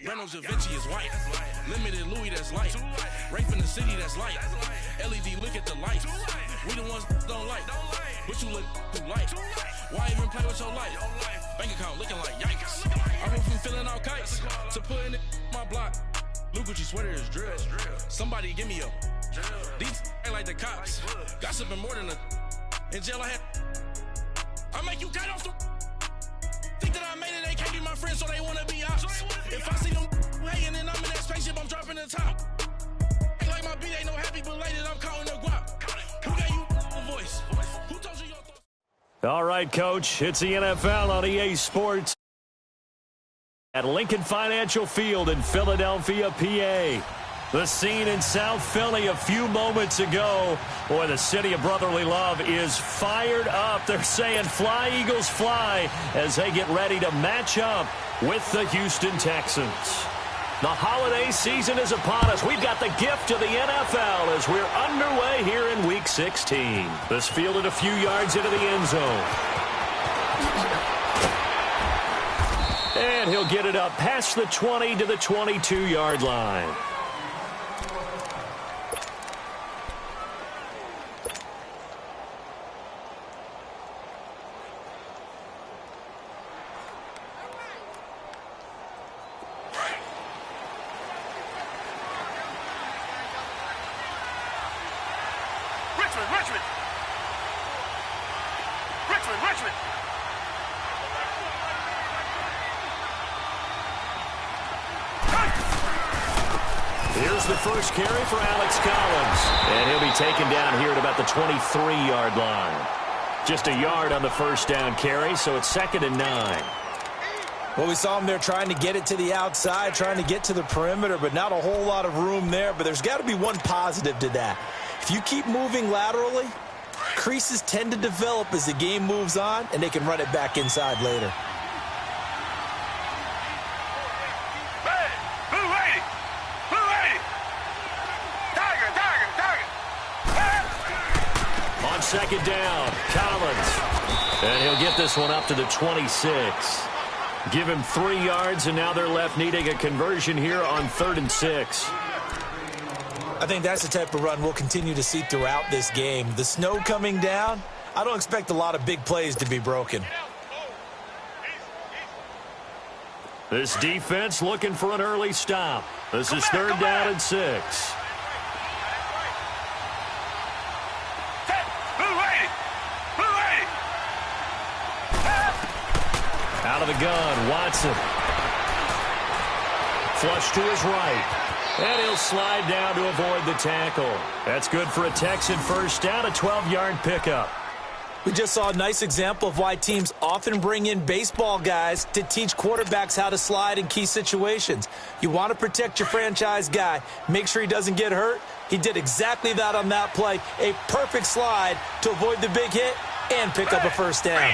Reynolds Da Vinci is white. Limited Louis, that's light. Rape in the city, that's light. LED, look at the lights. We the ones don't like. But you look too light. Why even play with your life? Bank account looking like yikes. I went from filling out kites to putting it in my block. Blue Gucci sweater is drill. Somebody give me a. These ain't like the cops. Gossiping more than a. In jail I had. I make you cut off the. Think that I made it, they can't be my friends, so they wanna be ops. If I see them hanging and I'm in that spaceship, I'm dropping the top. Ain't like my beat ain't no happy belated, I'm counting the guap. Who gave you a voice? Who told you your thoughts? All right, Coach, it's the NFL on EA Sports at Lincoln Financial Field in Philadelphia, PA. The scene in South Philly a few moments ago. Boy, the city of brotherly love is fired up. They're saying fly, Eagles, fly, as they get ready to match up with the Houston Texans. The holiday season is upon us. We've got the gift of the NFL as we're underway here in Week 16. This fielded a few yards into the end zone. And he'll get it up past the 20 to the 22-yard line. Richmond. Here's the first carry for Alex Collins. And he'll be taken down here at about the 23-yard line. Just a yard on the first down carry, so it's 2nd and 9. Well, we saw him there trying to get it to the outside, trying to get to the perimeter, but not a whole lot of room there. But there's got to be one positive to that. If you keep moving laterally, creases tend to develop as the game moves on, and they can run it back inside later. On 2nd down, Collins. And he'll get this one up to the 26. Give him 3 yards, and now they're left needing a conversion here on 3rd and 6. I think that's the type of run we'll continue to see throughout this game. The snow coming down, I don't expect a lot of big plays to be broken. This defense looking for an early stop. This is 3rd down and 6. Out of the gun, Watson. Flush to his right. And he'll slide down to avoid the tackle. That's good for a Texan first down, a 12-yard pickup. We just saw a nice example of why teams often bring in baseball guys to teach quarterbacks how to slide in key situations. You want to protect your franchise guy. Make sure he doesn't get hurt. He did exactly that on that play. A perfect slide to avoid the big hit and pick up a first down.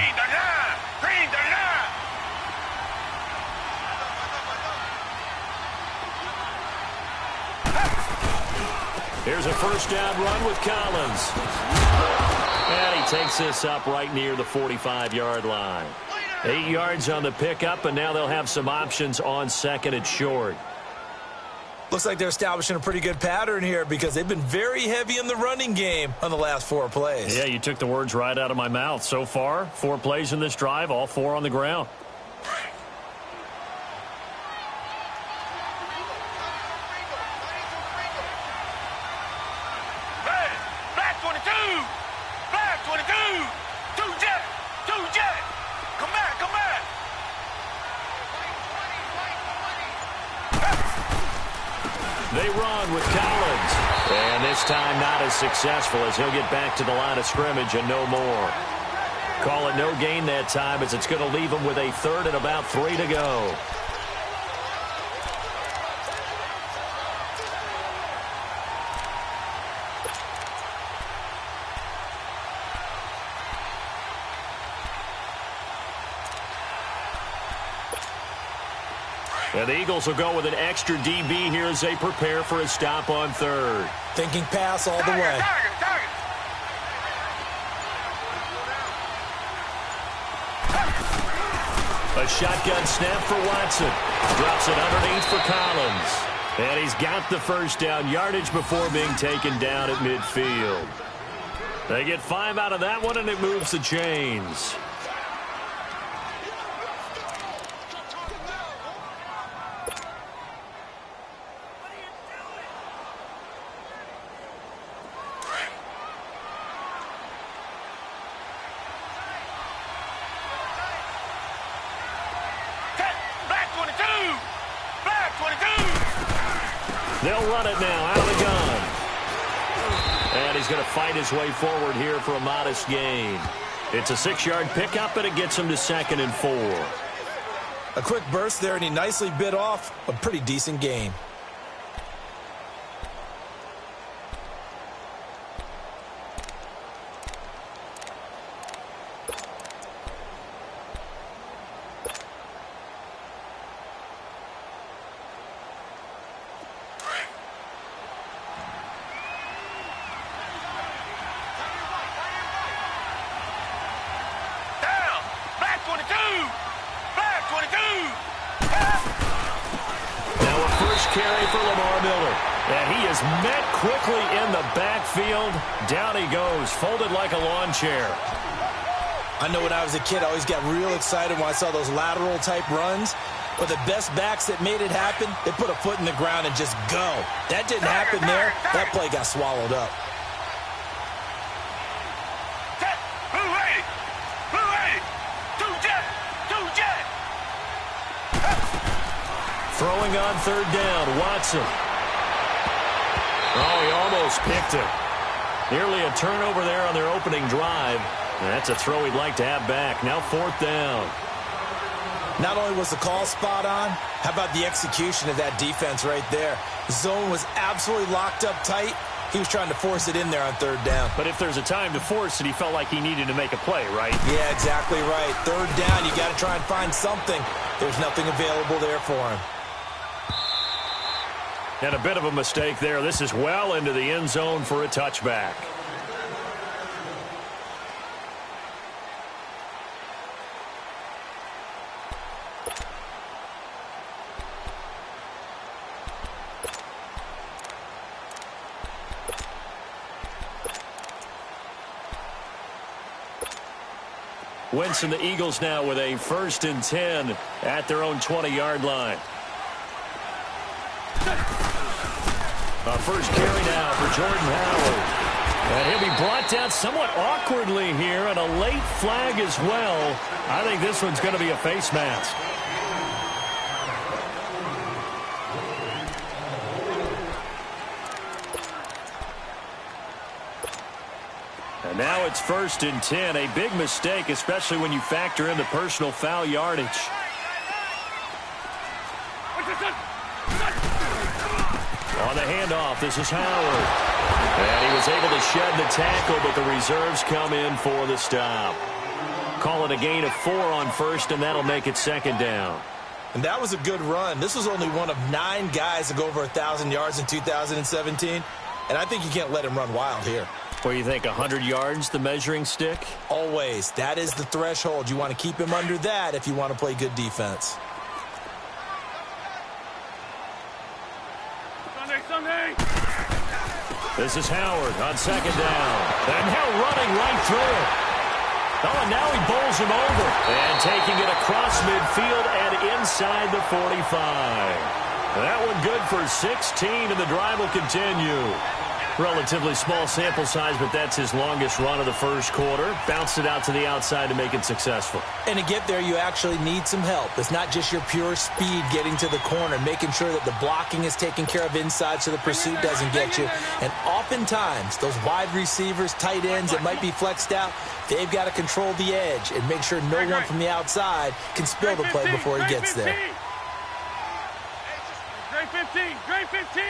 Here's a first down run with Collins. And he takes this up right near the 45-yard line. 8 yards on the pickup, and now they'll have some options on 2nd and short. Looks like they're establishing a pretty good pattern here because they've been very heavy in the running game on the last 4 plays. Yeah, you took the words right out of my mouth. So far, 4 plays in this drive, all 4 on the ground. They run with Collins. And this time not as successful as he'll get back to the line of scrimmage and no more. Call it no gain that time as it's going to leave him with a 3rd and about 3 to go. And the Eagles will go with an extra DB here as they prepare for a stop on 3rd. Thinking pass all the way. A shotgun snap for Watson. Drops it underneath for Collins. And he's got the first down, yardage before being taken down at midfield. They get 5 out of that one, and it moves the chains. They'll run it now out of the gun. And he's going to fight his way forward here for a modest gain. It's a 6-yard pickup, and it gets him to 2nd and 4. A quick burst there, and he nicely bit off a pretty decent gain. Carry for Lamar Miller. And he is met quickly in the backfield. Down he goes, folded like a lawn chair. I know when I was a kid, I always got real excited when I saw those lateral type runs. But the best backs that made it happen, they put a foot in the ground and just go. That didn't happen there. That play got swallowed up. Throwing on 3rd down, Watson. Oh, he almost picked it. Nearly a turnover there on their opening drive. That's a throw he'd like to have back. Now 4th down. Not only was the call spot on, how about the execution of that defense right there? The zone was absolutely locked up tight. He was trying to force it in there on 3rd down. But if there's a time to force it, he felt like he needed to make a play, right? Yeah, exactly right. 3rd down, you got to try and find something. There's nothing available there for him. And a bit of a mistake there. This is well into the end zone for a touchback. Wentz and the Eagles now with a 1st and 10 at their own 20-yard line. A first carry now for Jordan Howard. And he'll be brought down somewhat awkwardly here, and a late flag as well. I think this one's going to be a face mask. And now it's 1st and 10. A big mistake, especially when you factor in the personal foul yardage. On the handoff, this is Howard. And he was able to shed the tackle, but the reserves come in for the stop. Call it a gain of 4 on 1st, and that'll make it 2nd down. And that was a good run. This was only one of 9 guys to go over 1,000 yards in 2017. And I think you can't let him run wild here. What do you think, 100 yards, the measuring stick? Always. That is the threshold. You want to keep him under that if you want to play good defense. Sunday. This is Howard on 2nd down. And now running right through it. Oh, and now he bowls him over. And taking it across midfield and inside the 45. That one good for 16, and the drive will continue. Relatively small sample size, but that's his longest run of the first quarter. Bounced it out to the outside to make it successful. And to get there, you actually need some help. It's not just your pure speed getting to the corner, making sure that the blocking is taken care of inside so the pursuit doesn't get you. And oftentimes, those wide receivers, tight ends that might be flexed out, they've got to control the edge and make sure no one from the outside can spill the play before he gets there. Grade 15, grade 15.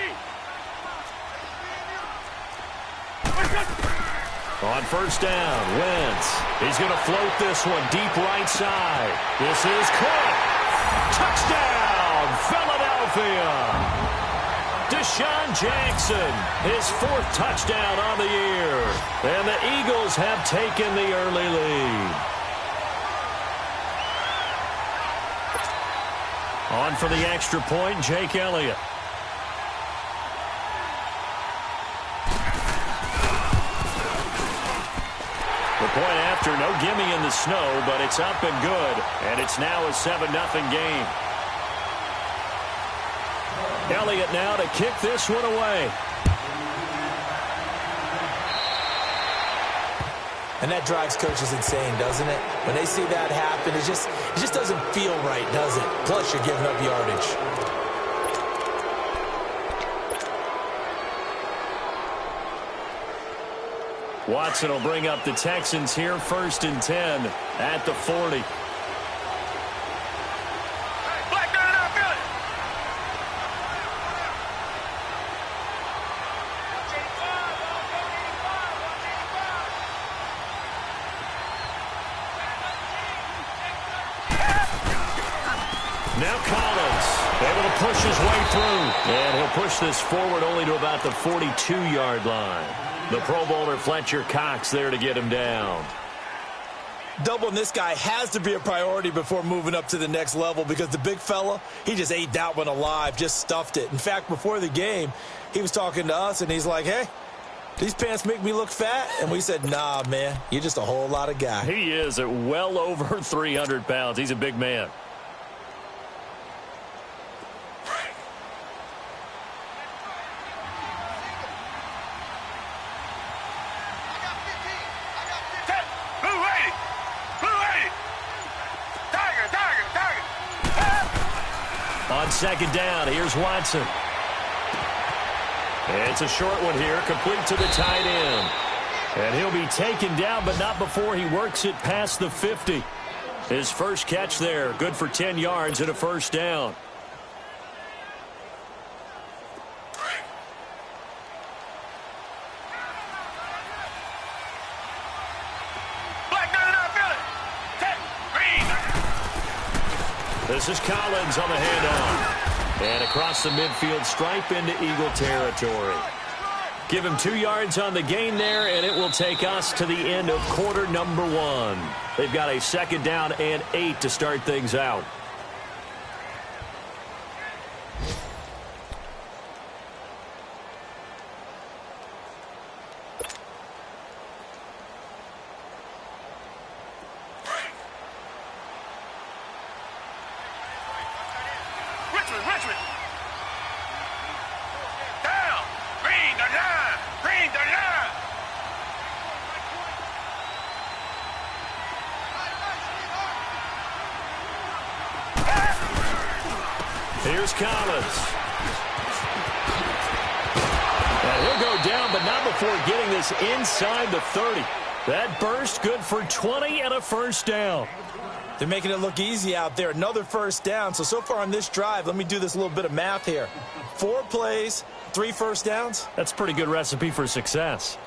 On 1st down, Wentz. He's going to float this one deep right side. This is caught. Touchdown, Philadelphia. Deshaun Jackson, his 4th touchdown on the year. And the Eagles have taken the early lead. On for the extra point, Jake Elliott. The point after, no gimme in the snow, but it's up and good, and it's now a 7-0 game. Elliott now to kick this one away. And that drives coaches insane, doesn't it? When they see that happen, it just doesn't feel right, does it? Plus, you're giving up yardage. Watson will bring up the Texans here, 1st and 10 at the 40. Now Collins able to push his way through. And he'll push this forward only to about the 42-yard line. The Pro Bowler Fletcher Cox there to get him down. Doubling this guy has to be a priority before moving up to the next level because the big fella, he just ate that one alive, just stuffed it. In fact, before the game, he was talking to us, and he's like, hey, these pants make me look fat? And we said, nah, man, you're just a whole lot of guy. He is at well over 300 pounds. He's a big man. On 2nd down, here's Watson. It's a short one here, complete to the tight end. And he'll be taken down, but not before he works it past the 50. His first catch there, good for 10 yards and a 1st down. This is Collins on the handoff. And across the midfield stripe into Eagle territory. Give him 2 yards on the gain there, and it will take us to the end of quarter number 1. They've got a 2nd down and 8 to start things out. Richmond. Down. Green the line. Here's Collins. And he'll go down, but not before getting this inside the 30. That burst good for 20 and a 1st down. They're making it look easy out there. Another 1st down. So far on this drive, let me do this little bit of math here. 4 plays, 3 1st downs. That's a pretty good recipe for success.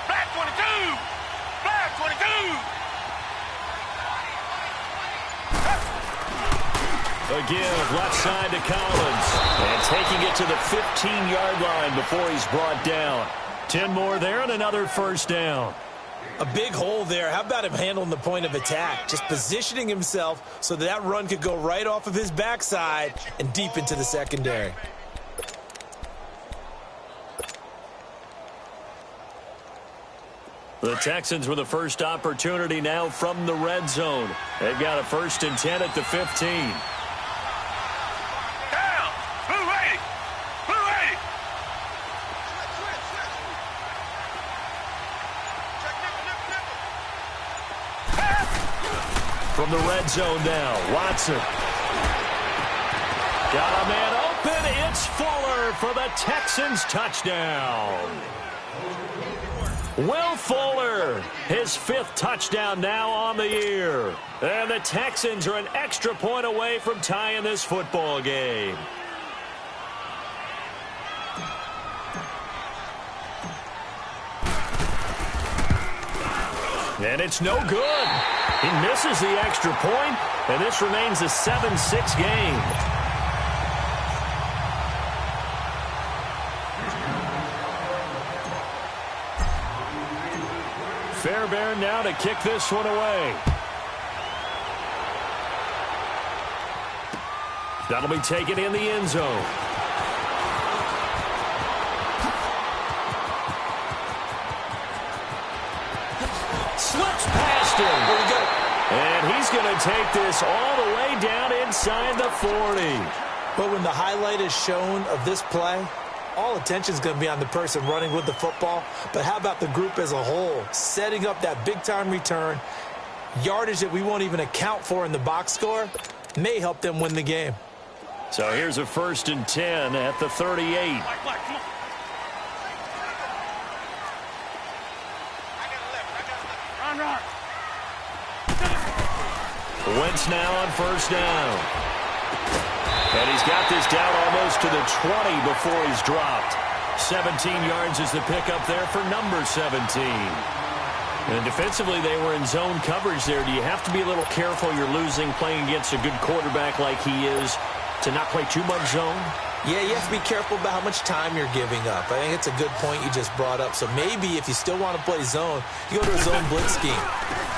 Black 22. Black 22. Again, left side to Collins. And taking it to the 15-yard line before he's brought down. 10 more there and another 1st down. A big hole there. How about him handling the point of attack? Just positioning himself so that run could go right off of his backside and deep into the secondary. The Texans with the first opportunity now from the red zone. They've got a 1st and 10 at the 15. From the red zone now, Watson. Got a man open. It's Fuller for the Texans touchdown. Will Fuller, his 5th touchdown now on the year. And the Texans are an extra point away from tying this football game. And it's no good. He misses the extra point, and this remains a 7-6 game. Fairbairn now to kick this one away. That'll be taken in the end zone. Slips past him. There we go. And he's going to take this all the way down inside the 40. But when the highlight is shown of this play, all attention is going to be on the person running with the football. But how about the group as a whole, setting up that big-time return, yardage that we won't even account for in the box score, may help them win the game. So here's a 1st and 10 at the 38. Wentz now on 1st down. And he's got this down almost to the 20 before he's dropped. 17 yards is the pickup there for number 17. And defensively, they were in zone coverage there. Do you have to be a little careful you're losing playing against a good quarterback like he is to not play too much zone? Yeah, you have to be careful about how much time you're giving up. I think it's a good point you just brought up. So maybe if you still want to play zone, you go to a zone blitz scheme,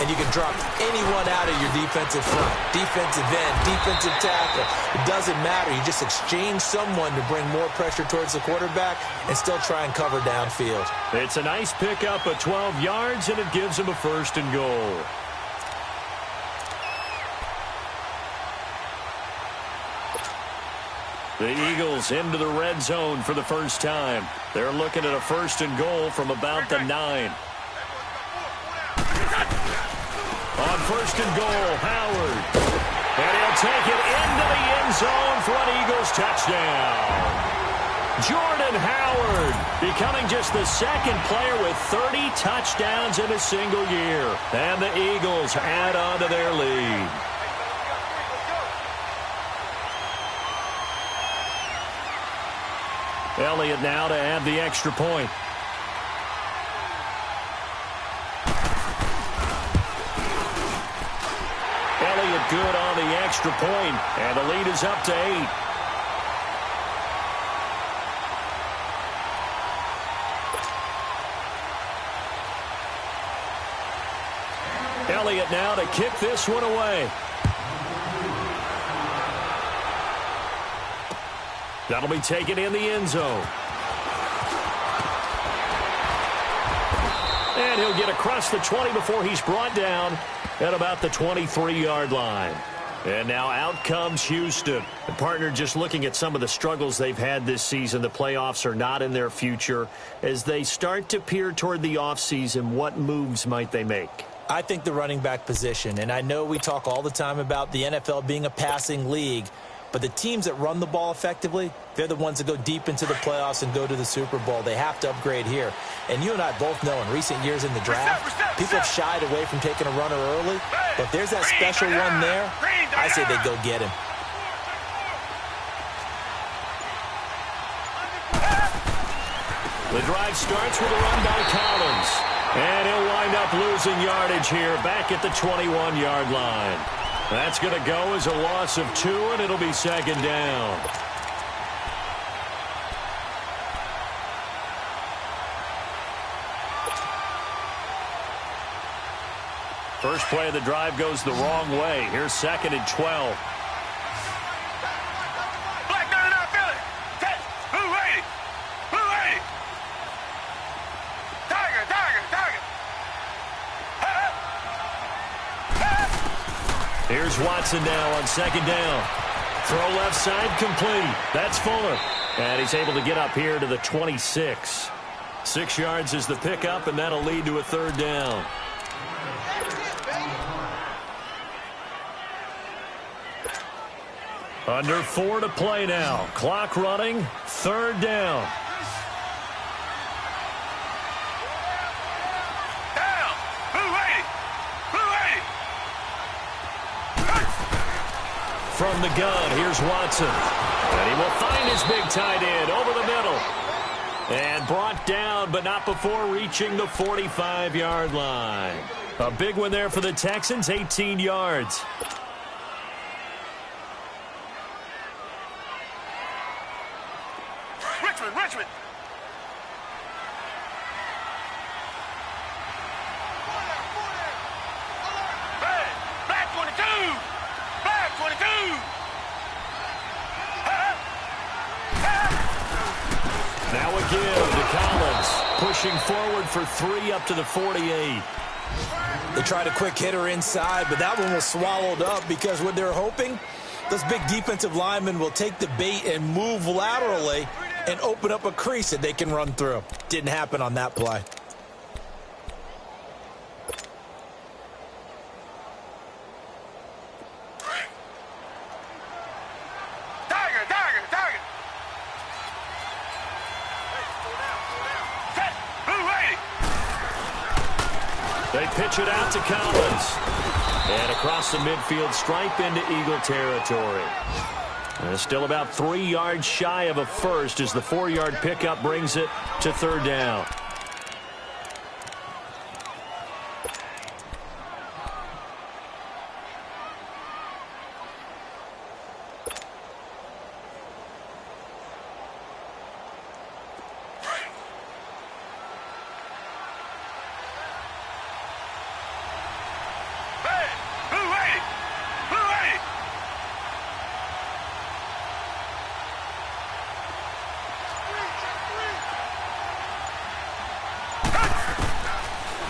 and you can drop anyone out of your defensive front, defensive end, defensive tackle. It doesn't matter. You just exchange someone to bring more pressure towards the quarterback and still try and cover downfield. It's a nice pickup of 12 yards, and it gives him a 1st and goal. The Eagles into the red zone for the first time. They're looking at a 1st and goal from about the 9. On 1st and goal, Howard. And he'll take it into the end zone for an Eagles touchdown. Jordan Howard becoming just the 2nd player with 30 touchdowns in a single year. And the Eagles add on to their lead. Elliott now to add the extra point. Elliott good on the extra point, and the lead is up to 8. Elliott now to kick this one away. That'll be taken in the end zone. And he'll get across the 20 before he's brought down at about the 23-yard line. And now out comes Houston. The partner just looking at some of the struggles they've had this season. The playoffs are not in their future. As they start to peer toward the offseason, what moves might they make? I think the running back position, and I know we talk all the time about the NFL being a passing league, but the teams that run the ball effectively, they're the ones that go deep into the playoffs and go to the Super Bowl. They have to upgrade here. And you and I both know in recent years in the draft, people have shied away from taking a runner early. But if there's that special one there, I say they go get him. The drive starts with a run by Collins. And he'll wind up losing yardage here back at the 21-yard line. That's going to go as a loss of 2, and it'll be 2nd down. First play of the drive goes the wrong way. Here's 2nd and 12. Here's Watson now on 2nd down. Throw left side complete. That's Fuller. And he's able to get up here to the 26. 6 yards is the pickup, and that'll lead to a 3rd down. Under 4 to play now. Clock running. 3rd down. From the gun, here's Watson. And he will find his big tight end over the middle. And brought down, but not before reaching the 45-yard line. A big one there for the Texans, 18 yards. Richmond. Now a give to Collins. Pushing forward for 3 up to the 48. They tried a quick hitter inside, but that one was swallowed up because what they're hoping, those big defensive linemen will take the bait and move laterally and open up a crease that they can run through. Didn't happen on that play. They pitch it out to Collins. And across the midfield stripe into Eagle territory. And still about 3 yards shy of a first as the 4-yard pickup brings it to 3rd down.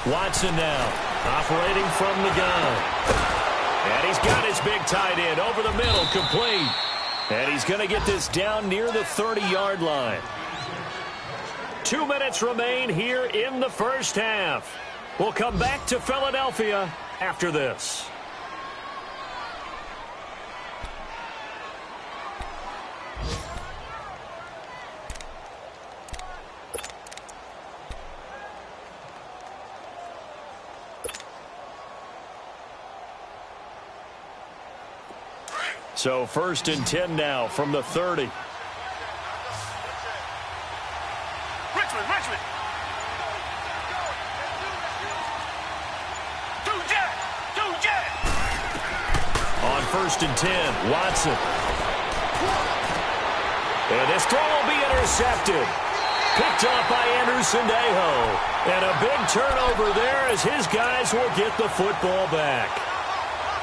Watson now, operating from the gun. And he's got his big tight end over the middle, complete. And he's going to get this down near the 30-yard line. 2 minutes remain here in the first half. We'll come back to Philadelphia after this. So 1st and 10 now from the 30. Richmond. On 1st and 10, Watson. And this throw will be intercepted. Picked off by Anderson-Dejo. And a big turnover there as his guys will get the football back.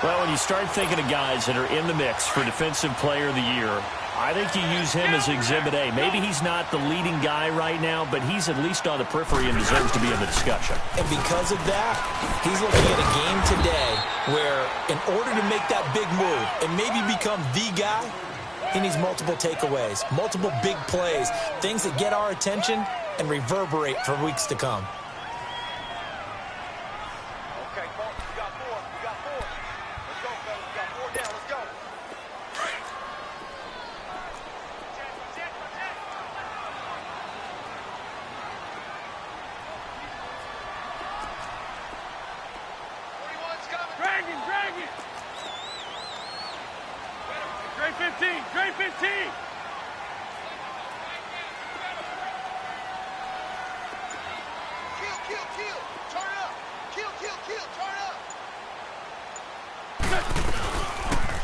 Well, when you start thinking of guys that are in the mix for Defensive Player of the Year, I think you use him as Exhibit A. Maybe he's not the leading guy right now, but he's at least on the periphery and deserves to be in the discussion. And because of that, he's looking at a game today where in order to make that big move and maybe become the guy, he needs multiple takeaways, multiple big plays, things that get our attention and reverberate for weeks to come.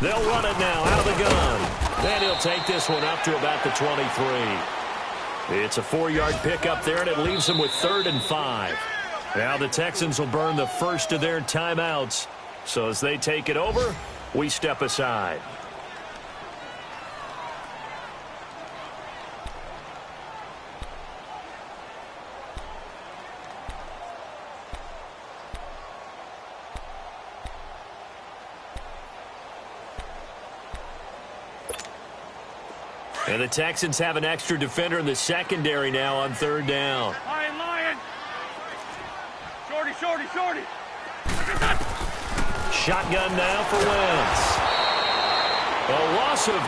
They'll run it now out of the gun. And he'll take this one up to about the 23. It's a 4-yard pickup there, and it leaves them with 3rd and 5. Now the Texans will burn the first of their timeouts. So as they take it over, we step aside. And the Texans have an extra defender in the secondary now on 3rd down. Lion. Shorty. Shotgun now for Wentz. A loss of 8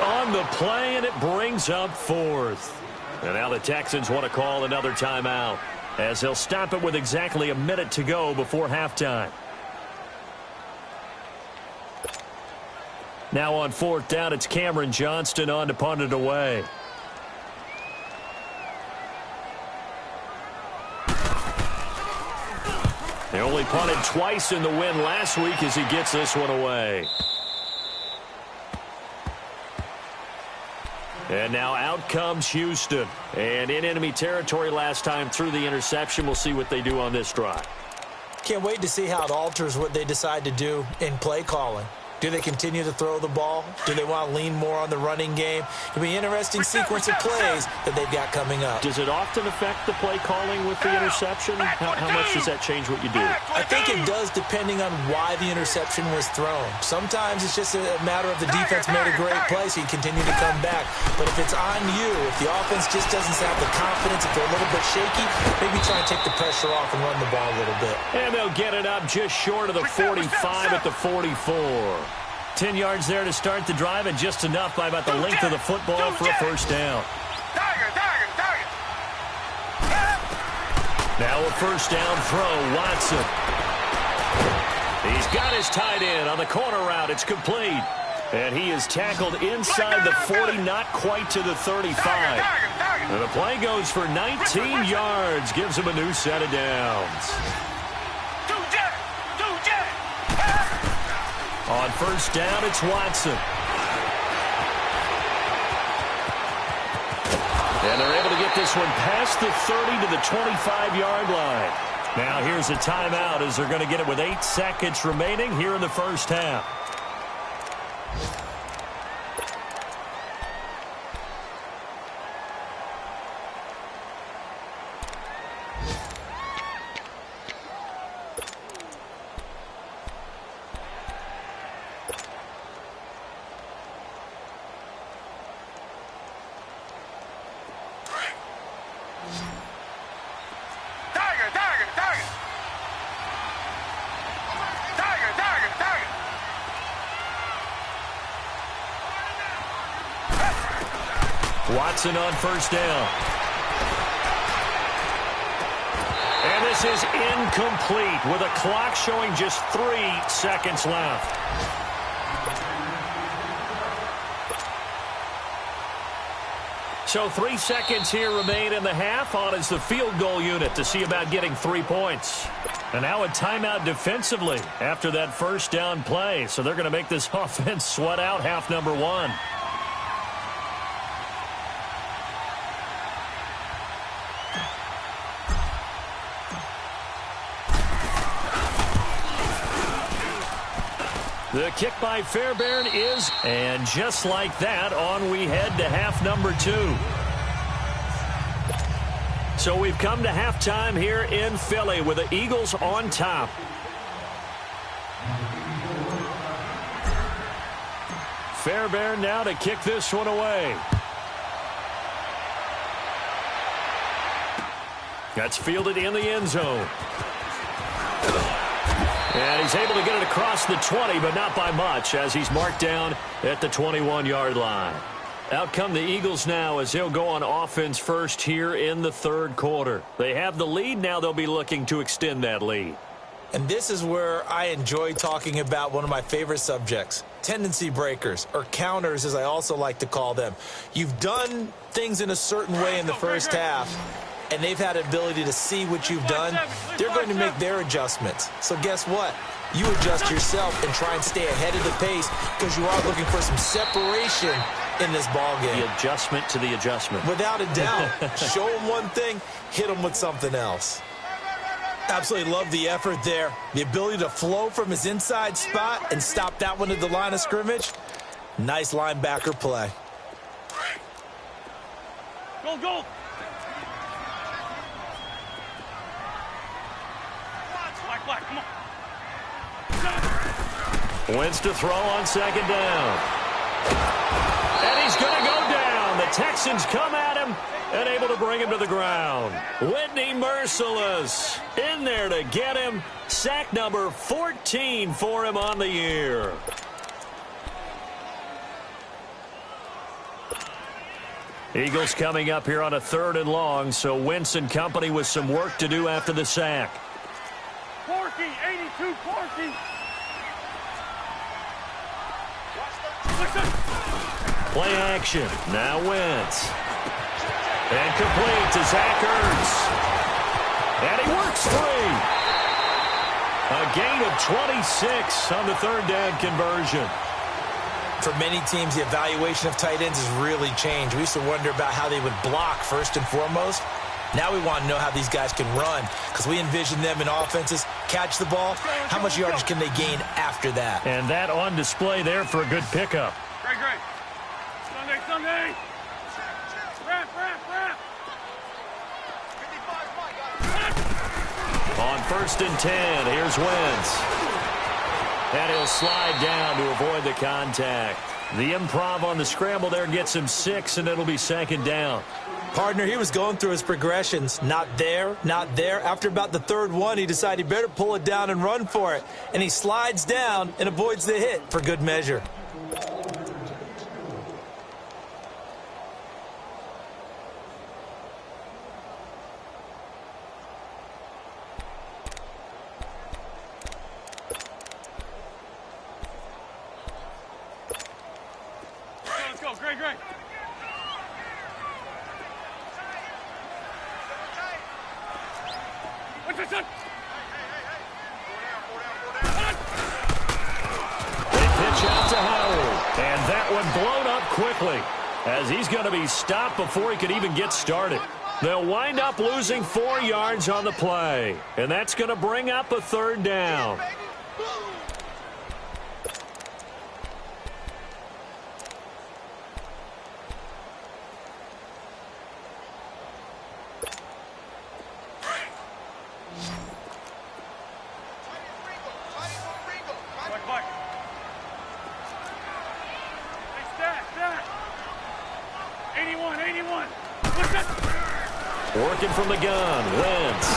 on the play, and it brings up 4th. And now the Texans want to call another timeout as they'll stop it with exactly a minute to go before halftime. Now on 4th down, it's Cameron Johnston on to punt it away. They only punted twice in the win last week as he gets this one away. And now out comes Houston. And in enemy territory last time through the interception. We'll see what they do on this drive. Can't wait to see how it alters what they decide to do in play calling. Do they continue to throw the ball? Do they want to lean more on the running game? It'll be an interesting sequence of plays that they've got coming up. Does it often affect the play calling with the interception? How much does that change what you do? I think it does, depending on why the interception was thrown. Sometimes it's just a matter of the defense made a great play, so you continue to come back. But if it's on you, if the offense just doesn't have the confidence, if they're a little bit shaky, maybe try and take the pressure off and run the ball a little bit. And they'll get it up just short of the 45 at the 44. 10 yards there to start the drive, and just enough by about the length of the football for a first down. Now a first down throw, Watson. He's got his tight end on the corner route. It's complete. And he is tackled inside the 40, not quite to the 35. And the play goes for 19 yards, gives him a new set of downs. On first down, it's Watson. And they're able to get this one past the 30 to the 25-yard line. Now here's a timeout as they're going to get it with 8 seconds remaining here in the first half. Watson on first down. And this is incomplete with a clock showing just 3 seconds left. So 3 seconds here remain in the half. On is the field goal unit to see about getting 3 points. And now a timeout defensively after that first down play. So they're going to make this offense sweat out half number 1. The kick by Fairbairn is, and just like that, on we head to half number 2. So we've come to halftime here in Philly with the Eagles on top. Fairbairn now to kick this one away. That's fielded in the end zone. And he's able to get it across the 20, but not by much, as he's marked down at the 21-yard line. Out come the Eagles now as they'll go on offense first here in the third quarter. They have the lead. Now they'll be looking to extend that lead. And this is where I enjoy talking about one of my favorite subjects, tendency breakers, or counters as I also like to call them. You've done things in a certain way in the first half, and they've had an ability to see what you've done. They're going to make their adjustments. So guess what? You adjust yourself and try and stay ahead of the pace because you are looking for some separation in this ball game. The adjustment to the adjustment. Without a doubt. Show them one thing, hit them with something else. Absolutely love the effort there. The ability to flow from his inside spot and stop that one at the line of scrimmage. Nice linebacker play. Go, go. Black, come on. Wins to throw on second down. And he's going to go down. The Texans come at him and able to bring him to the ground. Whitney Merciless in there to get him. Sack number 14 for him on the year. Eagles coming up here on a 3rd and long, so Wentz and company with some work to do after the sack. Porky, 82, Porky. Play action. Now Wentz. And complete to Zach Ertz. And he works 3. A gain of 26 on the 3rd down conversion. For many teams, the evaluation of tight ends has really changed. We used to wonder about how they would block first and foremost. Now we want to know how these guys can run because we envision them in offenses catch the ball, how much yardage can they gain after that? And that on display there for a good pickup. Great. Sunday. Wrap. On 1st and 10, here's Wentz. And he'll slide down to avoid the contact. The improv on the scramble there gets him 6, and it'll be 2nd down. Partner, he was going through his progressions. Not there. After about the 3rd one, he decided he better pull it down and run for it. And he slides down and avoids the hit for good measure. Let's go. Great. What's this son? They pitch out to Howard. And that one blown up quickly as he's going to be stopped before he could even get started. They'll wind up losing 4 yards on the play. And that's going to bring up a 3rd down. Back. Hey, stat. 81. What's that? Working from the gun, Wentz.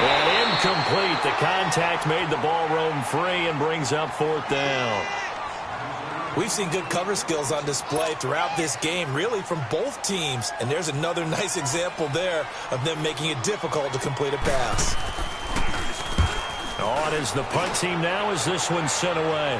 And incomplete. The contact made the ball roam free and brings up 4th down. We've seen good cover skills on display throughout this game, really from both teams. And there's another nice example there of them making it difficult to complete a pass. On is the punt team now as this one's sent away.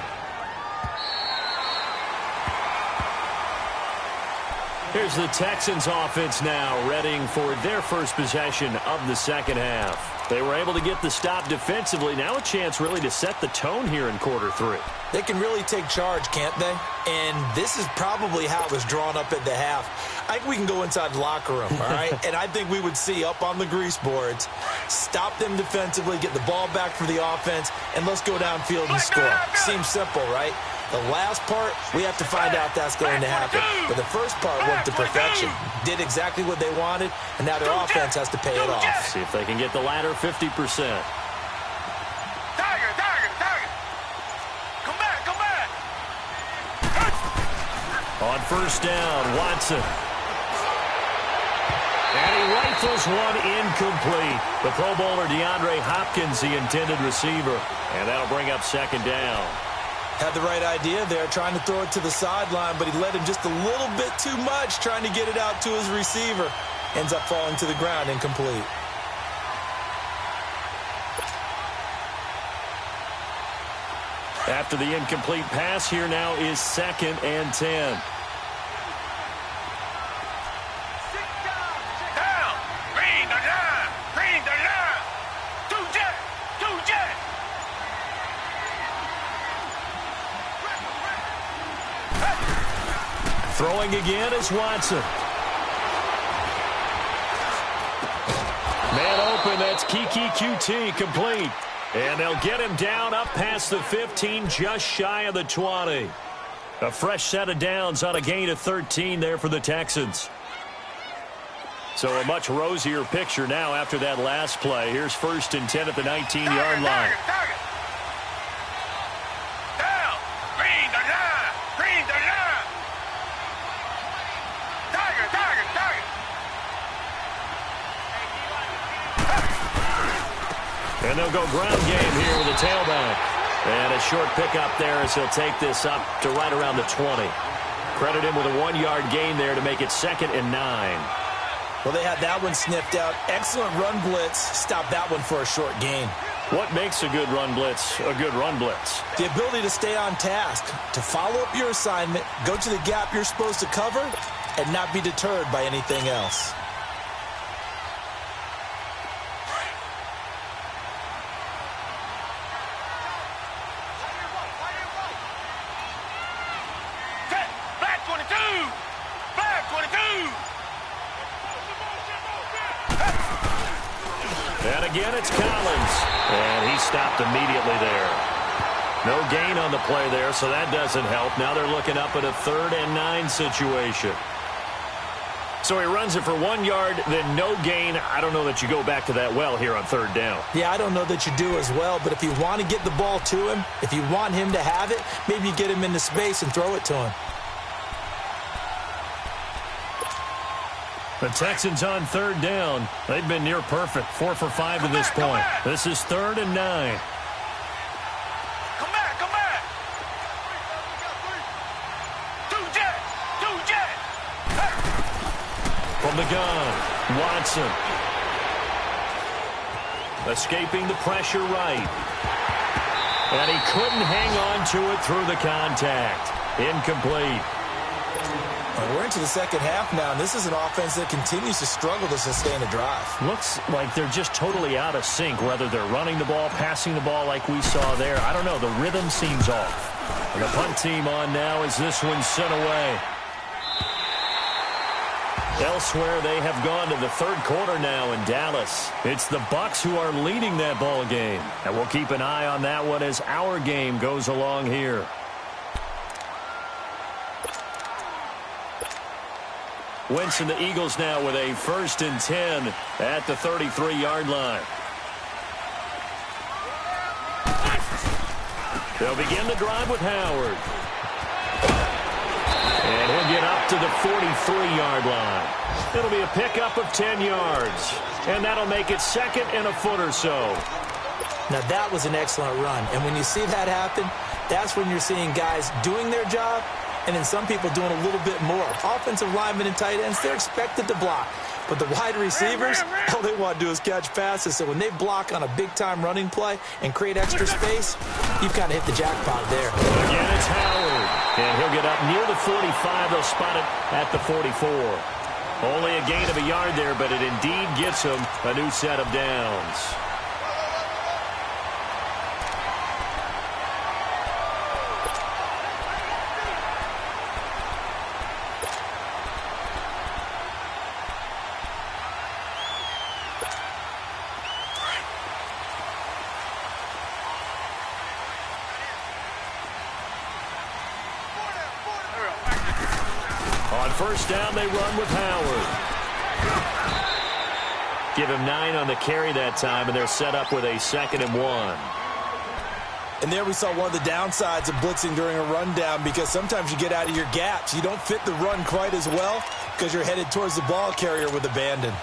Here's the Texans offense now, readying for their first possession of the 2nd half. They were able to get the stop defensively. Now a chance really to set the tone here in quarter 3. They can really take charge, can't they? And this is probably how it was drawn up at the half. I think we can go inside the locker room, all right? And I think we would see up on the grease boards, stop them defensively, get the ball back for the offense, and let's go downfield and score. Seems simple, right? The last part, we have to find out that's going to happen. But the first part worked to perfection. Did exactly what they wanted, and now their offense has to pay it off. See if they can get the latter 50%. Tiger. Come back. On 1st down, Watson. And he rifles one incomplete. The Pro Bowler DeAndre Hopkins, the intended receiver. And that'll bring up 2nd down. Had the right idea there, trying to throw it to the sideline, but he led him just a little bit too much, trying to get it out to his receiver. Ends up falling to the ground, incomplete. After the incomplete pass, here now is 2nd and 10. Down. Green the line. 2 jet. Throwing again is Watson. Man open, that's Kiki QT complete. And they'll get him down up past the 15, just shy of the 20. A fresh set of downs on a gain of 13 there for the Texans. So a much rosier picture now after that last play. Here's 1st and 10 at the 19-yard line. Down. Green the line. Tiger. And they'll go ground game here with a tailback. And a short pickup there as he'll take this up to right around the 20. Credit him with a 1-yard gain there to make it 2nd and 9. Well, they had that one sniffed out. Excellent run blitz. Stop that one for a short gain. What makes a good run blitz a good run blitz? The ability to stay on task, to follow up your assignment, go to the gap you're supposed to cover, and not be deterred by anything else. Black 22. And again, it's Collins. And he stopped immediately there. No gain on the play there, so that doesn't help. Now they're looking up at a 3rd and 9 situation. So he runs it for 1 yard, then no gain. I don't know that you go back to that well here on 3rd down. Yeah, I don't know that you do as well, but if you want to get the ball to him, if you want him to have it, maybe you get him into space and throw it to him. The Texans on 3rd down. They've been near perfect, 4 for 5 to this point. This is 3rd and 9. Come back, come back. Two jet. From the gun, Watson. Escaping the pressure right. And he couldn't hang on to it through the contact. Incomplete. We're into the second half now, and this is an offense that continues to struggle to sustain a drive. Looks like they're just totally out of sync, whether they're running the ball, passing the ball like we saw there. I don't know. The rhythm seems off. And the punt team on now as this one's sent away. Elsewhere, they have gone to the 3rd quarter now in Dallas. It's the Bucs who are leading that ball game. And we'll keep an eye on that one as our game goes along here. Wentz and the Eagles now with a 1st and 10 at the 33-yard line. They'll begin the drive with Howard. And he'll get up to the 43-yard line. It'll be a pickup of 10 yards. And that'll make it 2nd and a foot or so. Now, that was an excellent run. And when you see that happen, that's when you're seeing guys doing their job and then some people doing a little bit more. Offensive linemen and tight ends, they're expected to block. But the wide receivers, all they want to do is catch passes. So when they block on a big-time running play and create extra space, you've kind of hit the jackpot there. Again, it's Howard. And he'll get up near the 45. They'll spot it at the 44. Only a gain of a yard there, but it indeed gets him a new set of downs. On 1st down, they run with Howard. Give him 9 on the carry that time, and they're set up with a 2nd and 1. And there we saw one of the downsides of blitzing during a rundown, because sometimes you get out of your gaps. You don't fit the run quite as well because you're headed towards the ball carrier with abandon.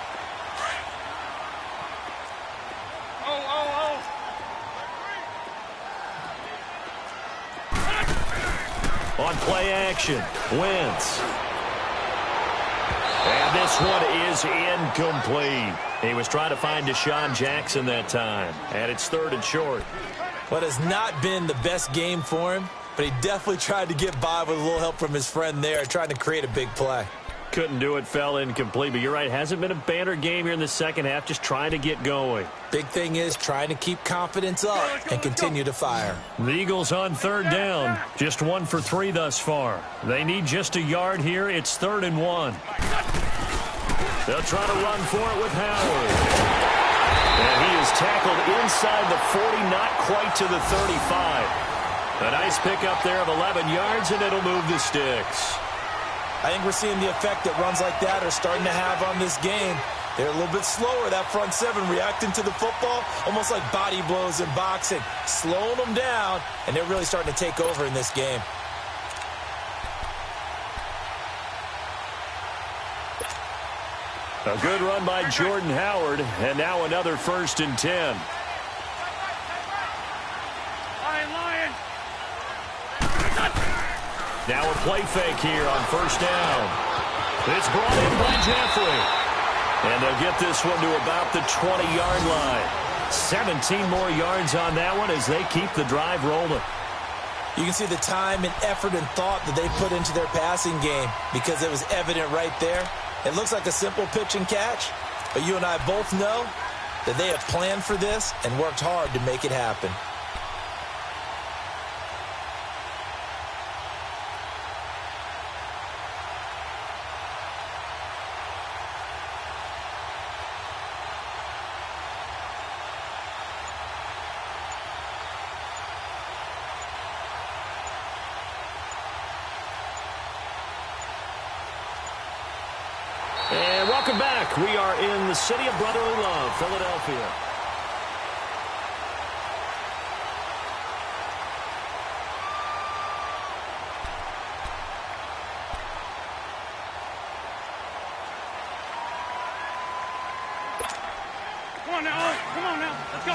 On play action, Wentz. And this one is incomplete. He was trying to find Deshaun Jackson that time. And it's 3rd and short. What has not been the best game for him, but he definitely tried to get by with a little help from his friend there, trying to create a big play. Couldn't do it, fell incomplete. But you're right, hasn't been a banner game here in the second half, just trying to get going. Big thing is trying to keep confidence up and continue to fire. The Eagles on 3rd down, just 1 for 3 thus far. They need just a yard here. It's 3rd and 1. They'll try to run for it with Howard. And he is tackled inside the 40, not quite to the 35. A nice pickup there of 11 yards, and it'll move the sticks. I think we're seeing the effect that runs like that are starting to have on this game. They're a little bit slower, that front seven, reacting to the football, almost like body blows in boxing, slowing them down, and they're really starting to take over in this game. A good run by Jordan Howard, and now another 1st and 10. Lion. Now a play fake here on 1st down. It's brought in by Jeffrey. And they'll get this one to about the 20-yard line. 17 more yards on that one as they keep the drive rolling. You can see the time and effort and thought that they put into their passing game because it was evident right there. It looks like a simple pitch and catch, but you and I both know that they have planned for this and worked hard to make it happen. Welcome back. We are in the city of brotherly love, Philadelphia. Come on now, Owen. Come on now. Let's go.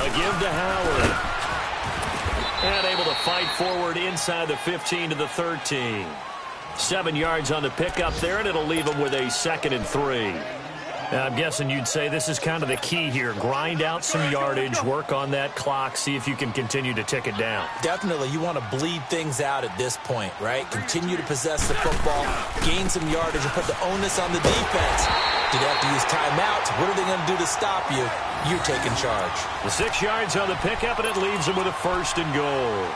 A give to Howard. And able to fight forward inside the 15 to the 13. 7 yards on the pickup there, and it'll leave them with a 2nd and 3. I'm guessing you'd say this is kind of the key here. Grind out some yardage, work on that clock, see if you can continue to tick it down. Definitely. You want to bleed things out at this point, right? Continue to possess the football, gain some yardage, and put the onus on the defense. Do they have to use timeouts? What are they going to do to stop you? You're taking charge. The 6 yards on the pickup, and it leaves them with a 1st and goal.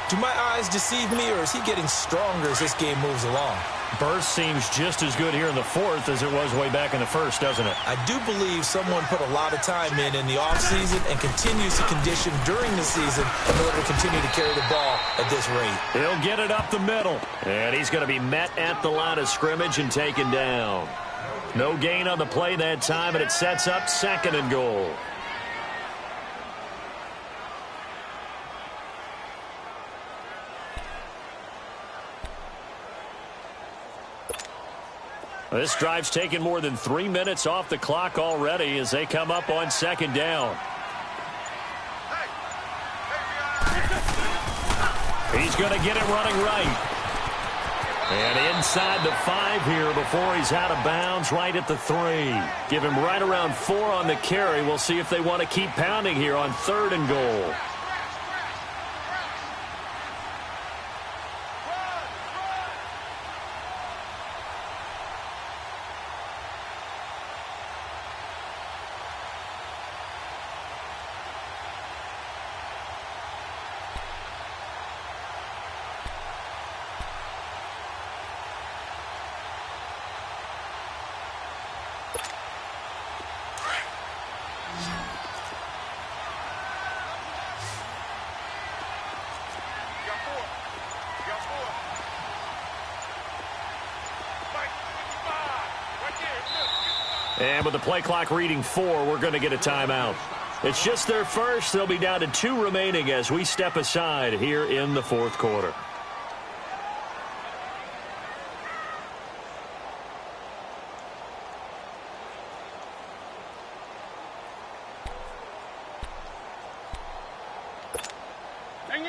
Do my eyes deceive me, or is he getting stronger as this game moves along? Burst seems just as good here in the 4th as it was way back in the 1st, doesn't it? I do believe someone put a lot of time in the offseason and continues to condition during the season in order to continue to carry the ball at this rate. He'll get it up the middle, and he's going to be met at the line of scrimmage and taken down. No gain on the play that time, and it sets up 2nd and goal. This drive's taken more than 3 minutes off the clock already as they come up on 2nd down. He's going to get it running right. And inside the 5 here before he's out of bounds, right at the 3. Give him right around 4 on the carry. We'll see if they want to keep pounding here on 3rd and goal. And with the play clock reading 4, we're going to get a timeout. It's just their first. They'll be down to 2 remaining as we step aside here in the 4th quarter.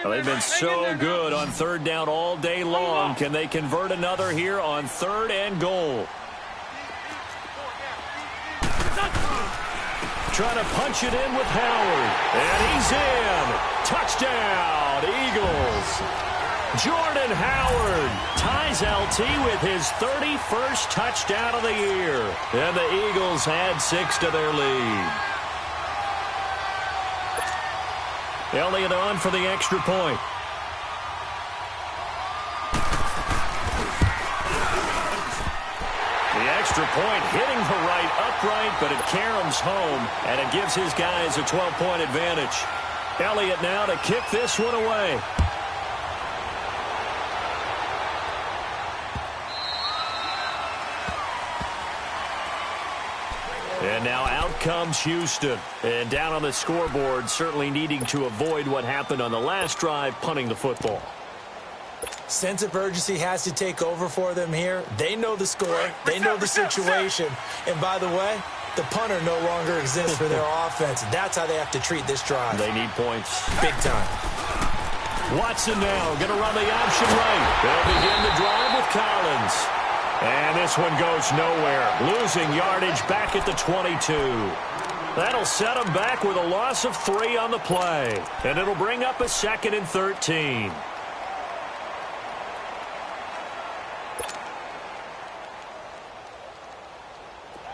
Well, they've been so good on 3rd down all day long. Can they convert another here on 3rd and goal? Trying to punch it in with Howard. And he's in. Touchdown, Eagles. Jordan Howard ties LT with his 31st touchdown of the year. And the Eagles add 6 to their lead. Elliott on for the extra point. The extra point hitting the right upright, but it caroms home, and it gives his guys a 12-point advantage. Elliott now to kick this one away. And now out comes Houston. And down on the scoreboard, certainly needing to avoid what happened on the last drive, punting the football. Sense of urgency has to take over for them here. They know the score. They know the situation. And by the way, the punter no longer exists for their offense. That's how they have to treat this drive. They need points. Big time. Watson now going to run the option right. They'll begin the drive with Collins. And this one goes nowhere. Losing yardage back at the 22. That'll set them back with a loss of 3 on the play. And it'll bring up a 2nd and 13.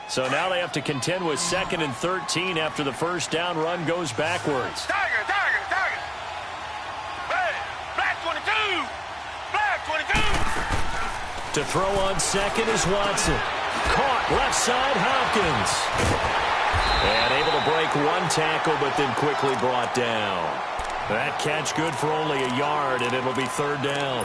So now they have to contend with 2nd and 13 after the first down run goes backwards. Tiger. Hey, black 22. Black 22. To throw on 2nd is Watson. Caught left side Hopkins. And able to break 1 tackle, but then quickly brought down. That catch good for only a yard, and it'll be third down.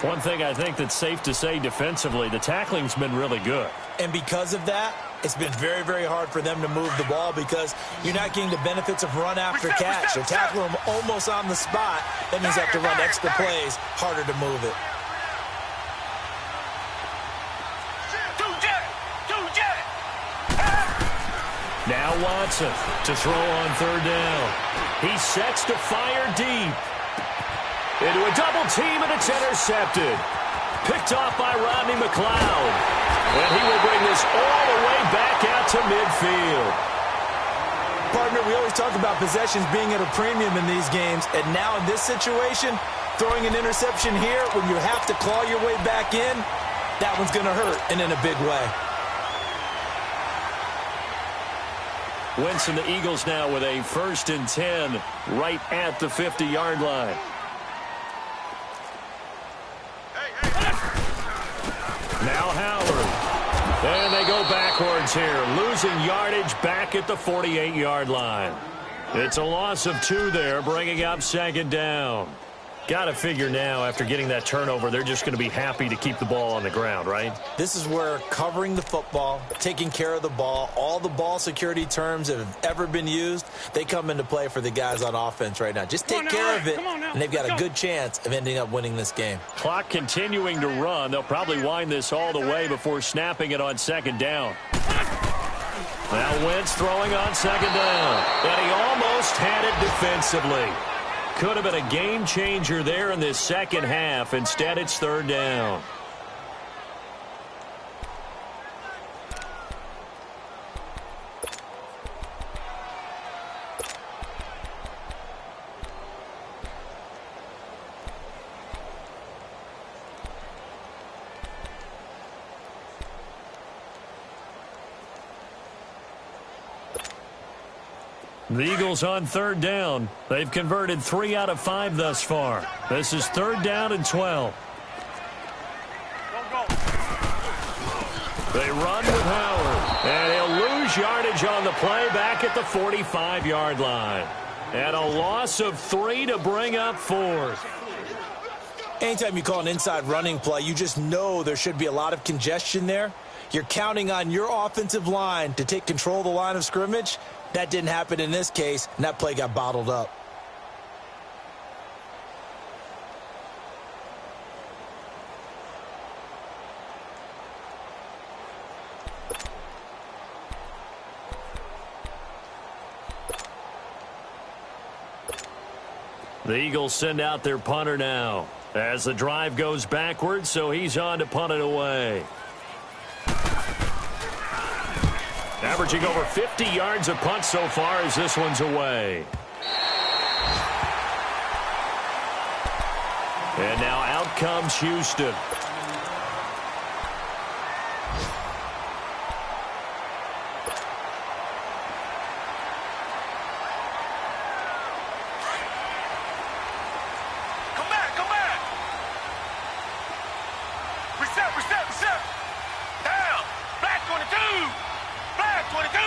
One thing I think that's safe to say defensively, the tackling's been really good. And because of that, it's been very, very hard for them to move the ball because you're not getting the benefits of run after catch. They're tackling them almost on the spot. That means they have to run extra plays, harder to move it. Now Watson to throw on third down. He sets to fire deep. Into a double team, and it's intercepted. Picked off by Rodney McLeod. And he will bring this all the way back out to midfield. Partner, we always talk about possessions being at a premium in these games. And now in this situation, throwing an interception here when you have to claw your way back in, that one's going to hurt, and in a big way. Wentz and the Eagles now with a 1st and 10 right at the 50-yard line. Now Howard. And they go backwards here, losing yardage back at the 48-yard line. It's a loss of 2 there, bringing up 2nd down. Got to figure now, after getting that turnover, they're just going to be happy to keep the ball on the ground, right? This is where covering the football, taking care of the ball, all the ball security terms that have ever been used, they come into play for the guys on offense right now. Just take care of it, and they've got a good chance of ending up winning this game. Clock continuing to run. They'll probably wind this all the way before snapping it on 2nd down. Now Wentz throwing on 2nd down, and he almost had it defensively. Could have been a game changer there in this second half. Instead, it's 3rd down. The Eagles on 3rd down. They've converted 3 out of 5 thus far. This is 3rd down and 12. They run with Howard, and he'll lose yardage on the play back at the 45-yard line. And a loss of 3 to bring up 4th. Anytime you call an inside running play, you just know there should be a lot of congestion there. You're counting on your offensive line to take control of the line of scrimmage. That didn't happen in this case, and that play got bottled up. The Eagles send out their punter now as the drive goes backwards, so he's on to punt it away. Averaging over 50 yards a punt so far as this one's away. And now out comes Houston. Come back. Reset. Down. Black 22. Black 22.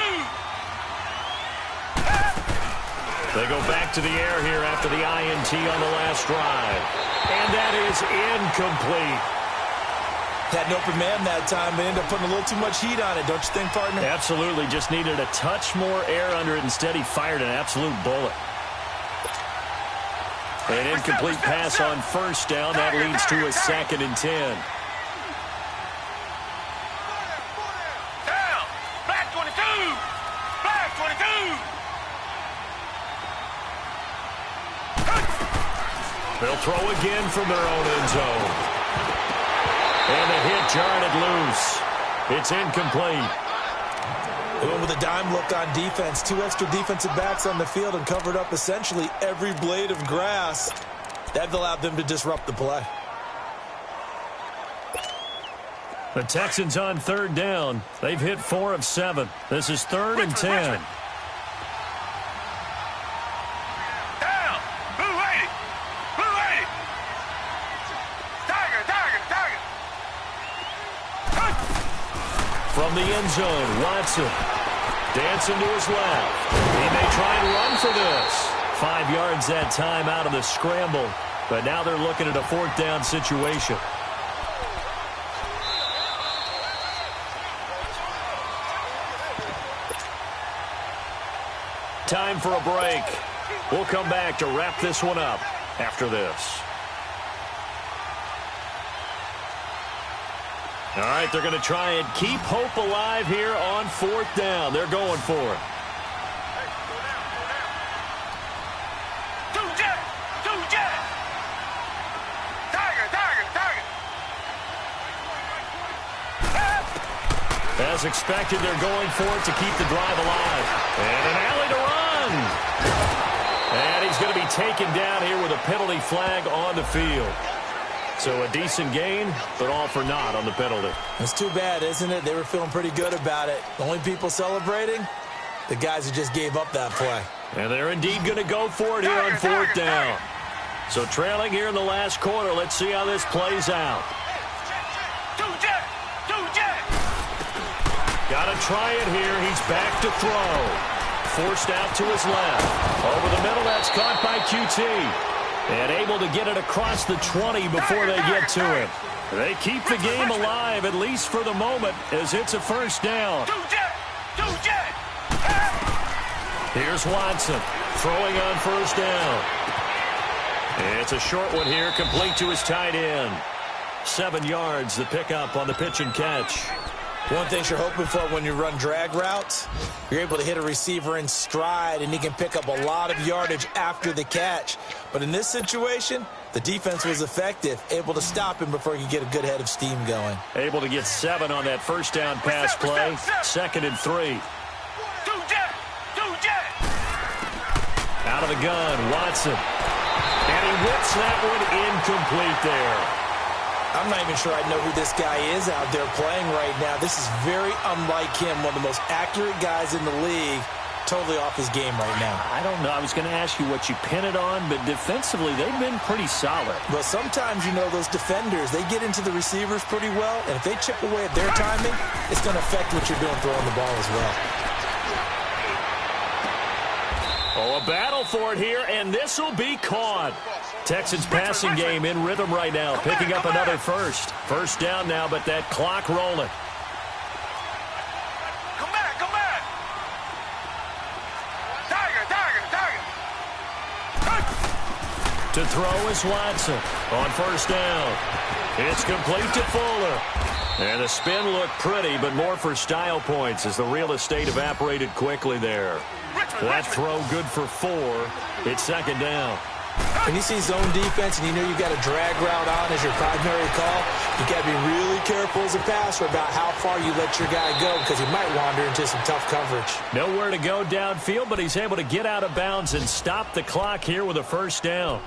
They go back to the air here after the INT on the last drive. And that is incomplete. Had an open man that time, but ended up putting a little too much heat on it, don't you think, partner? Absolutely. Just needed a touch more air under it. Instead, he fired an absolute bullet. An incomplete pass on 1st down. That leads to a 2nd and 10. Down. Black 22. Black 22. They'll throw again from their own end zone. And the hit jarred it loose. It's incomplete. They went with a dime look on defense. 2 extra defensive backs on the field and covered up essentially every blade of grass. That allowed them to disrupt the play. The Texans on 3rd down. They've hit 4 of 7. This is 3rd and 10. From the end zone, Watson dancing to his left. He may try and run for this. 5 yards that time out of the scramble. But now they're looking at a 4th down situation. Time for a break. We'll come back to wrap this one up after this. All right, they're going to try and keep hope alive here on 4th down. They're going for it. As expected, they're going for it to keep the drive alive. And an alley to run. And he's going to be taken down here with a penalty flag on the field. So a decent gain, but all for naught on the penalty. It's too bad, isn't it? They were feeling pretty good about it. The only people celebrating, the guys who just gave up that play. And they're indeed going to go for it here on 4th down. So trailing here in the last quarter. Let's see how this plays out. Got to try it here. He's back to throw. Forced out to his left. Over the middle, that's caught by QT. And able to get it across the 20 before they get to it. They keep the game alive, at least for the moment, as it's a 1st down. Here's Watson throwing on 1st down. It's a short one here, complete to his tight end. 7 yards, the pickup on the pitch and catch. One thing you're hoping for when you run drag routes, you're able to hit a receiver in stride, and he can pick up a lot of yardage after the catch. But in this situation, the defense was effective, able to stop him before he could get a good head of steam going. Able to get 7 on that 1st down pass play. 2nd and 3. Out of the gun, Watson. And he whips that one incomplete there. I'm not even sure I know who this guy is out there playing right now. This is very unlike him, one of the most accurate guys in the league. Totally off his game right now. I don't know. I was going to ask you what you pin it on, but defensively, they've been pretty solid. Well, sometimes, you know, those defenders, they get into the receivers pretty well, and if they chip away at their timing, it's going to affect what you're doing throwing the ball as well. Oh, a battle for it here, and this will be caught. Texans passing game in rhythm right now, picking up another 1st. 1st down now, but that clock rolling. Come back. Tiger. To throw is Watson on 1st down. It's complete to Fuller. And the spin looked pretty, but more for style points as the real estate evaporated quickly there. That throw good for 4. It's 2nd down. When you see zone defense and you know you've got a drag route on as your primary call, you got to be really careful as a passer about how far you let your guy go because he might wander into some tough coverage. Nowhere to go downfield, but he's able to get out of bounds and stop the clock here with a 1st down.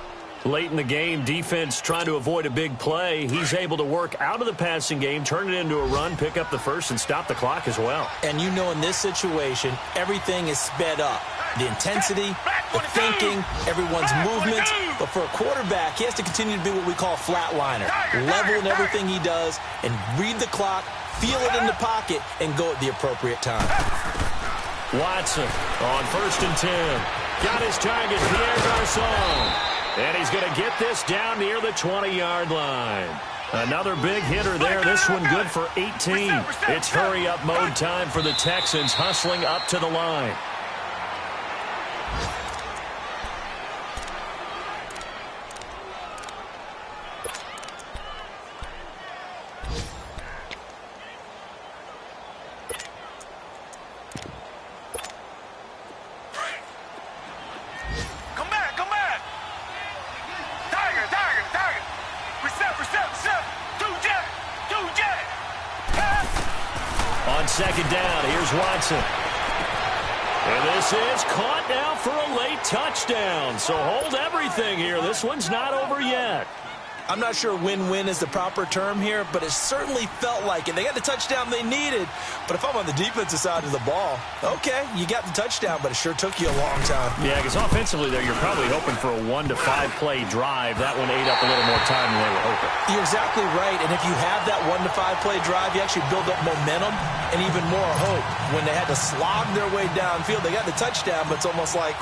Late in the game, defense trying to avoid a big play. He's able to work out of the passing game, turn it into a run, pick up the 1st, and stop the clock as well. And you know in this situation, everything is sped up. The intensity, the thinking, everyone's movements. But for a quarterback, he has to continue to be what we call a flatliner. Level in everything he does and read the clock, feel it in the pocket, and go at the appropriate time. Watson on 1st and 10. Got his target, Pierre Garçon. And he's going to get this down near the 20-yard line. Another big hitter there. This one good for 18. It's hurry-up mode time for the Texans, hustling up to the line. On 2nd down, here's Watson. And this is caught now for a late touchdown. So hold everything here. This one's not over yet. I'm not sure win-win is the proper term here, but it certainly felt like it. They got the touchdown they needed. But if I'm on the defensive side of the ball, okay, you got the touchdown, but it sure took you a long time. Yeah, because offensively there, you're probably hoping for a 1 to 5 play drive. That one ate up a little more time than they were hoping. You're exactly right. And if you have that 1 to 5 play drive, you actually build up momentum and even more hope. When they had to slog their way downfield, they got the touchdown, but it's almost like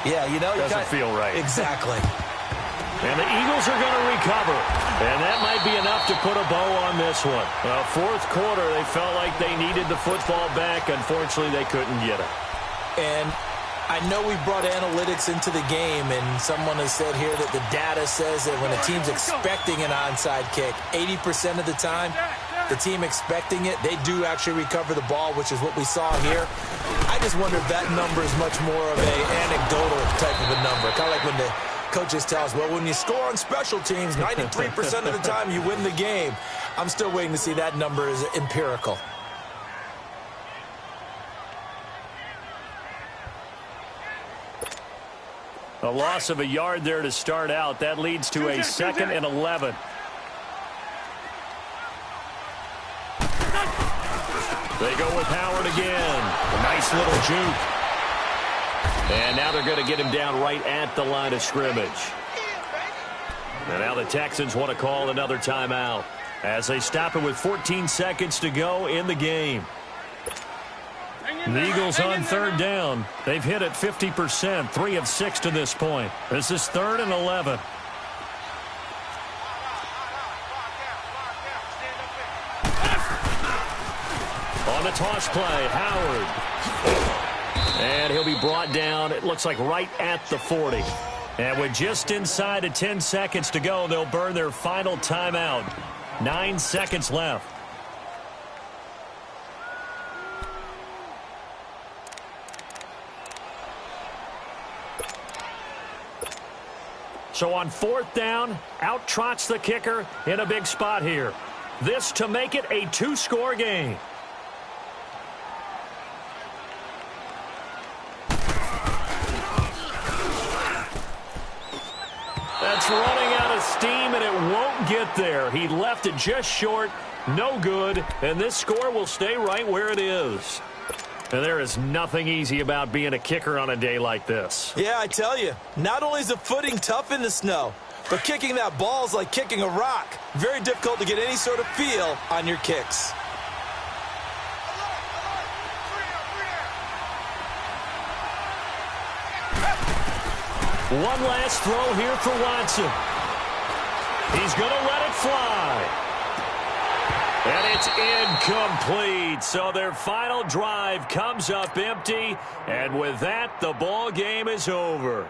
Yeah, you know. Doesn't feel right. Exactly. And the Eagles are going to recover. And that might be enough to put a bow on this one. Fourth quarter, they felt like they needed the football back. Unfortunately, they couldn't get it. And I know we brought analytics into the game, and someone has said here that the data says that when a team's expecting an onside kick, 80% of the time, the team expecting it, they do actually recover the ball, which is what we saw here. I just wonder if that number is much more of an anecdotal type of a number. Kind of like when the coaches tell us, well, when you score on special teams, 93% of the time you win the game. I'm still waiting to see that number is empirical. A loss of a yard there to start out. That leads to a 2nd and 11. They go with Howard again. A nice little juke. And now they're going to get him down right at the line of scrimmage. And now the Texans want to call another timeout as they stop it with 14 seconds to go in the game. The Eagles on 3rd down. They've hit it 50%, 3 of 6 to this point. This is 3rd and 11. On the toss play, Howard. And he'll be brought down, it looks like right at the 40. And with just inside of 10 seconds to go, they'll burn their final timeout. 9 seconds left. So on 4th down, out trots the kicker in a big spot here. This to make it a 2-score game. That's running out of steam, and it won't get there. He left it just short, no good, and this score will stay right where it is. And there is nothing easy about being a kicker on a day like this. Yeah, I tell you, not only is the footing tough in the snow, but kicking that ball is like kicking a rock. Very difficult to get any sort of feel on your kicks. One last throw here for Watson. He's going to let it fly. And it's incomplete. So their final drive comes up empty. And with that, the ball game is over.